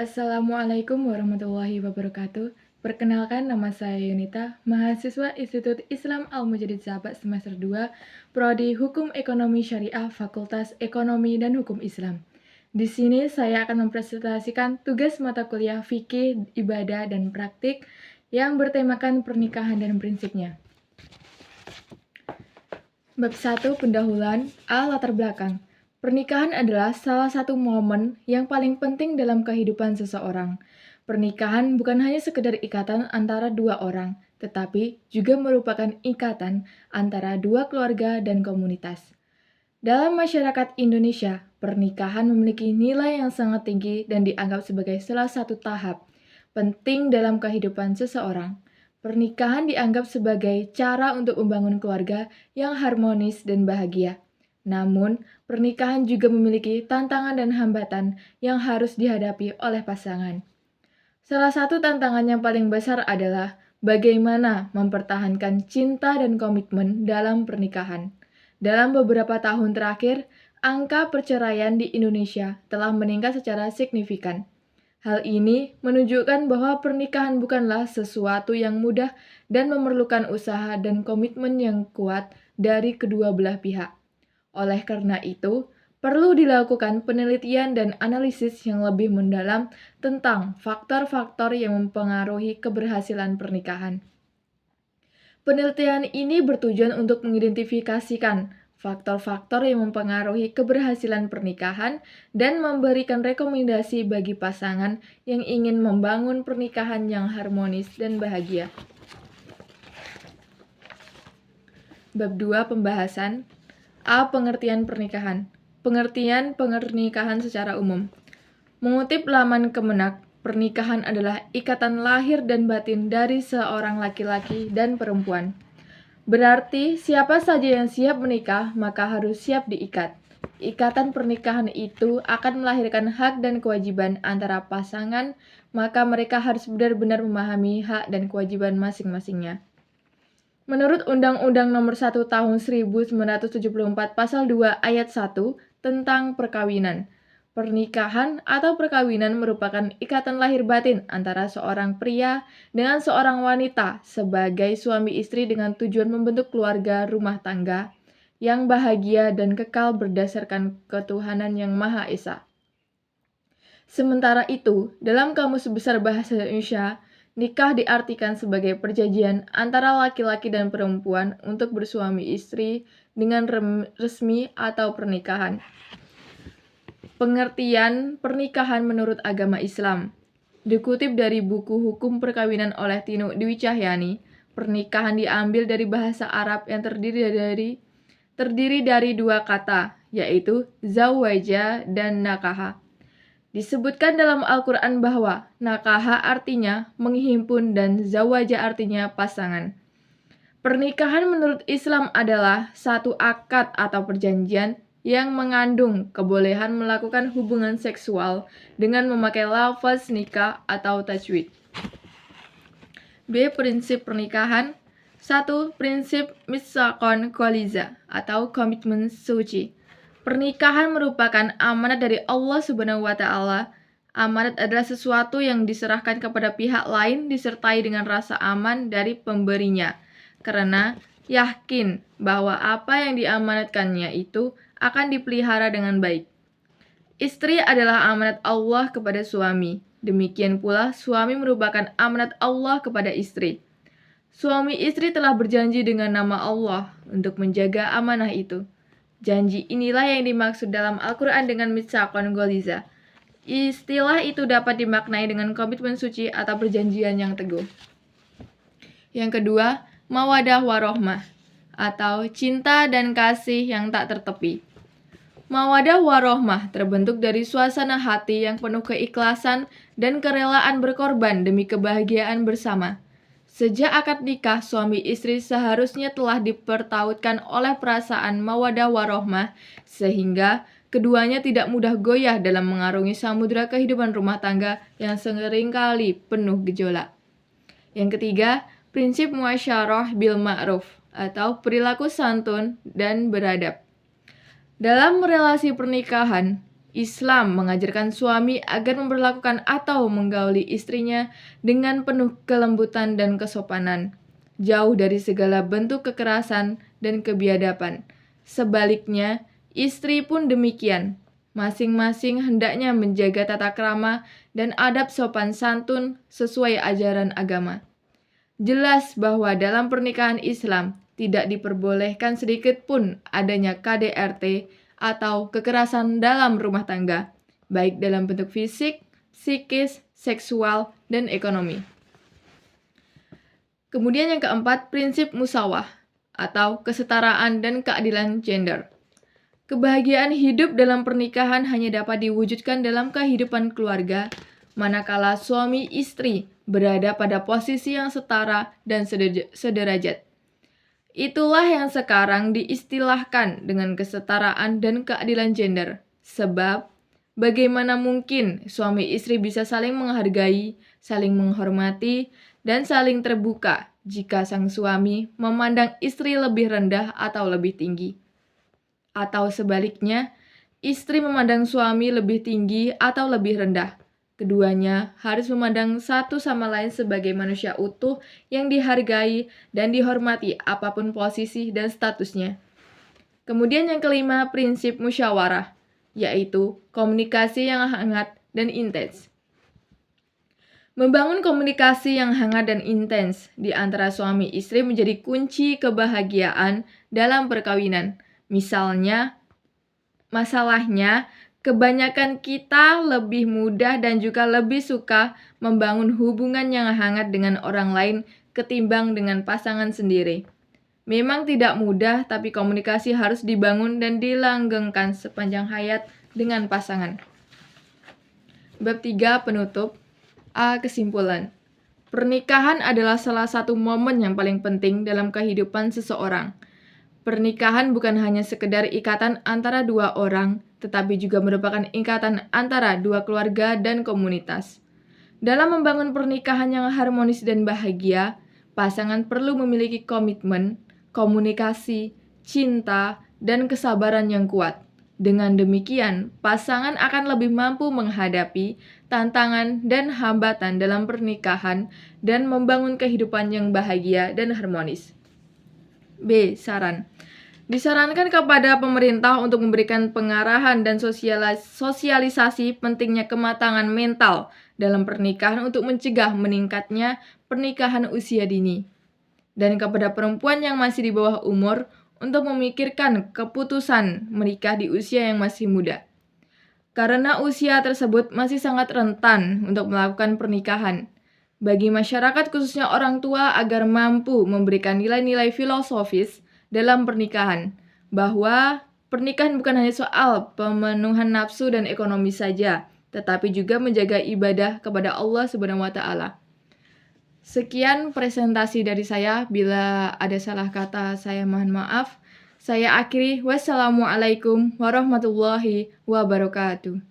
Assalamualaikum warahmatullahi wabarakatuh. Perkenalkan, nama saya Yunita, mahasiswa Institut Islam Al-Mujadid Sahabat semester 2, Prodi Hukum Ekonomi Syariah, Fakultas Ekonomi dan Hukum Islam. Di sini saya akan mempresentasikan tugas mata kuliah fikih, ibadah, dan praktik yang bertemakan pernikahan dan prinsipnya. Bab 1, pendahuluan latar belakang. Pernikahan adalah salah satu momen yang paling penting dalam kehidupan seseorang. Pernikahan bukan hanya sekedar ikatan antara dua orang, tetapi juga merupakan ikatan antara dua keluarga dan komunitas. Dalam masyarakat Indonesia, pernikahan memiliki nilai yang sangat tinggi dan dianggap sebagai salah satu tahap penting dalam kehidupan seseorang. Pernikahan dianggap sebagai cara untuk membangun keluarga yang harmonis dan bahagia. Namun, pernikahan juga memiliki tantangan dan hambatan yang harus dihadapi oleh pasangan. Salah satu tantangan yang paling besar adalah bagaimana mempertahankan cinta dan komitmen dalam pernikahan. Dalam beberapa tahun terakhir, angka perceraian di Indonesia telah meningkat secara signifikan. Hal ini menunjukkan bahwa pernikahan bukanlah sesuatu yang mudah dan memerlukan usaha dan komitmen yang kuat dari kedua belah pihak. Oleh karena itu, perlu dilakukan penelitian dan analisis yang lebih mendalam tentang faktor-faktor yang mempengaruhi keberhasilan pernikahan. Penelitian ini bertujuan untuk mengidentifikasikan faktor-faktor yang mempengaruhi keberhasilan pernikahan dan memberikan rekomendasi bagi pasangan yang ingin membangun pernikahan yang harmonis dan bahagia. Bab 2, pembahasan pengertian pernikahan. Pengertian pernikahan secara umum. Mengutip laman Kemenak, pernikahan adalah ikatan lahir dan batin dari seorang laki-laki dan perempuan. Berarti siapa saja yang siap menikah, maka harus siap diikat. Ikatan pernikahan itu akan melahirkan hak dan kewajiban antara pasangan, maka mereka harus benar-benar memahami hak dan kewajiban masing-masingnya. Menurut Undang-Undang Nomor 1 Tahun 1974 Pasal 2 Ayat 1 tentang perkawinan, pernikahan atau perkawinan merupakan ikatan lahir batin antara seorang pria dengan seorang wanita sebagai suami istri dengan tujuan membentuk keluarga rumah tangga yang bahagia dan kekal berdasarkan ketuhanan yang Maha Esa. Sementara itu, dalam Kamus Besar Bahasa Indonesia, nikah diartikan sebagai perjanjian antara laki-laki dan perempuan untuk bersuami istri dengan resmi atau pernikahan. Pengertian pernikahan menurut agama Islam. Dikutip dari buku Hukum Perkawinan oleh Tino Dwi Cahyani, pernikahan diambil dari bahasa Arab yang terdiri dari dua kata, yaitu zawaja dan nakaha. Disebutkan dalam Al-Quran bahwa nakaha artinya menghimpun dan zawaja artinya pasangan. Pernikahan menurut Islam adalah satu akad atau perjanjian yang mengandung kebolehan melakukan hubungan seksual dengan memakai lafaz nikah atau tajwid. B. Prinsip pernikahan. 1. Prinsip mitsaqon qoliza atau komitmen suci. Pernikahan merupakan amanat dari Allah Subhanahu wa Ta'ala. Amanat adalah sesuatu yang diserahkan kepada pihak lain disertai dengan rasa aman dari pemberinya, karena yakin bahwa apa yang diamanatkannya itu akan dipelihara dengan baik. Istri adalah amanat Allah kepada suami. Demikian pula suami merupakan amanat Allah kepada istri. Suami istri telah berjanji dengan nama Allah untuk menjaga amanah itu. Janji inilah yang dimaksud dalam Al-Quran dengan mitsaqon qoliza. Istilah itu dapat dimaknai dengan komitmen suci atau perjanjian yang teguh. Yang kedua, mawadah warohmah atau cinta dan kasih yang tak tertepi. Mawadah warohmah terbentuk dari suasana hati yang penuh keikhlasan dan kerelaan berkorban demi kebahagiaan bersama. Sejak akad nikah, suami istri seharusnya telah dipertautkan oleh perasaan mawadah warohmah, sehingga keduanya tidak mudah goyah dalam mengarungi samudera kehidupan rumah tangga yang seringkali penuh gejolak. Yang ketiga, prinsip muasyarah bil ma'ruf atau perilaku santun dan beradab. Dalam relasi pernikahan, Islam mengajarkan suami agar memperlakukan atau menggauli istrinya dengan penuh kelembutan dan kesopanan, jauh dari segala bentuk kekerasan dan kebiadaban. Sebaliknya, istri pun demikian. Masing-masing hendaknya menjaga tata krama dan adab sopan santun sesuai ajaran agama. Jelas bahwa dalam pernikahan Islam tidak diperbolehkan sedikit pun adanya KDRT atau kekerasan dalam rumah tangga, baik dalam bentuk fisik, psikis, seksual, dan ekonomi. Kemudian yang keempat, prinsip musawah atau kesetaraan dan keadilan gender. Kebahagiaan hidup dalam pernikahan hanya dapat diwujudkan dalam kehidupan keluarga, manakala suami istri berada pada posisi yang setara dan sederajat. Itulah yang sekarang diistilahkan dengan kesetaraan dan keadilan gender. Sebab, bagaimana mungkin suami istri bisa saling menghargai, saling menghormati, dan saling terbuka jika sang suami memandang istri lebih rendah atau lebih tinggi? Atau sebaliknya, istri memandang suami lebih tinggi atau lebih rendah. Keduanya harus memandang satu sama lain sebagai manusia utuh yang dihargai dan dihormati apapun posisi dan statusnya. Kemudian yang kelima, prinsip musyawarah, yaitu komunikasi yang hangat dan intens. Membangun komunikasi yang hangat dan intens di antara suami istri menjadi kunci kebahagiaan dalam perkawinan. Masalahnya, kebanyakan kita lebih mudah dan juga lebih suka membangun hubungan yang hangat dengan orang lain ketimbang dengan pasangan sendiri. Memang tidak mudah, tapi komunikasi harus dibangun dan dilanggengkan sepanjang hayat dengan pasangan. Bab 3 penutup. A. Kesimpulan. Pernikahan adalah salah satu momen yang paling penting dalam kehidupan seseorang. Pernikahan bukan hanya sekedar ikatan antara dua orang, tetapi juga merupakan ikatan antara dua keluarga dan komunitas. Dalam membangun pernikahan yang harmonis dan bahagia, pasangan perlu memiliki komitmen, komunikasi, cinta, dan kesabaran yang kuat. Dengan demikian, pasangan akan lebih mampu menghadapi tantangan dan hambatan dalam pernikahan dan membangun kehidupan yang bahagia dan harmonis. B. Saran. Disarankan kepada pemerintah untuk memberikan pengarahan dan sosialisasi pentingnya kematangan mental dalam pernikahan untuk mencegah meningkatnya pernikahan usia dini. Dan kepada perempuan yang masih di bawah umur untuk memikirkan keputusan menikah di usia yang masih muda. Karena usia tersebut masih sangat rentan untuk melakukan pernikahan. Bagi masyarakat khususnya orang tua agar mampu memberikan nilai-nilai filosofis dalam pernikahan, bahwa pernikahan bukan hanya soal pemenuhan nafsu dan ekonomi saja, tetapi juga menjaga ibadah kepada Allah Subhanahu wa Ta'ala. Sekian presentasi dari saya. Bila ada salah kata, saya mohon maaf. Saya akhiri. Wassalamualaikum warahmatullahi wabarakatuh.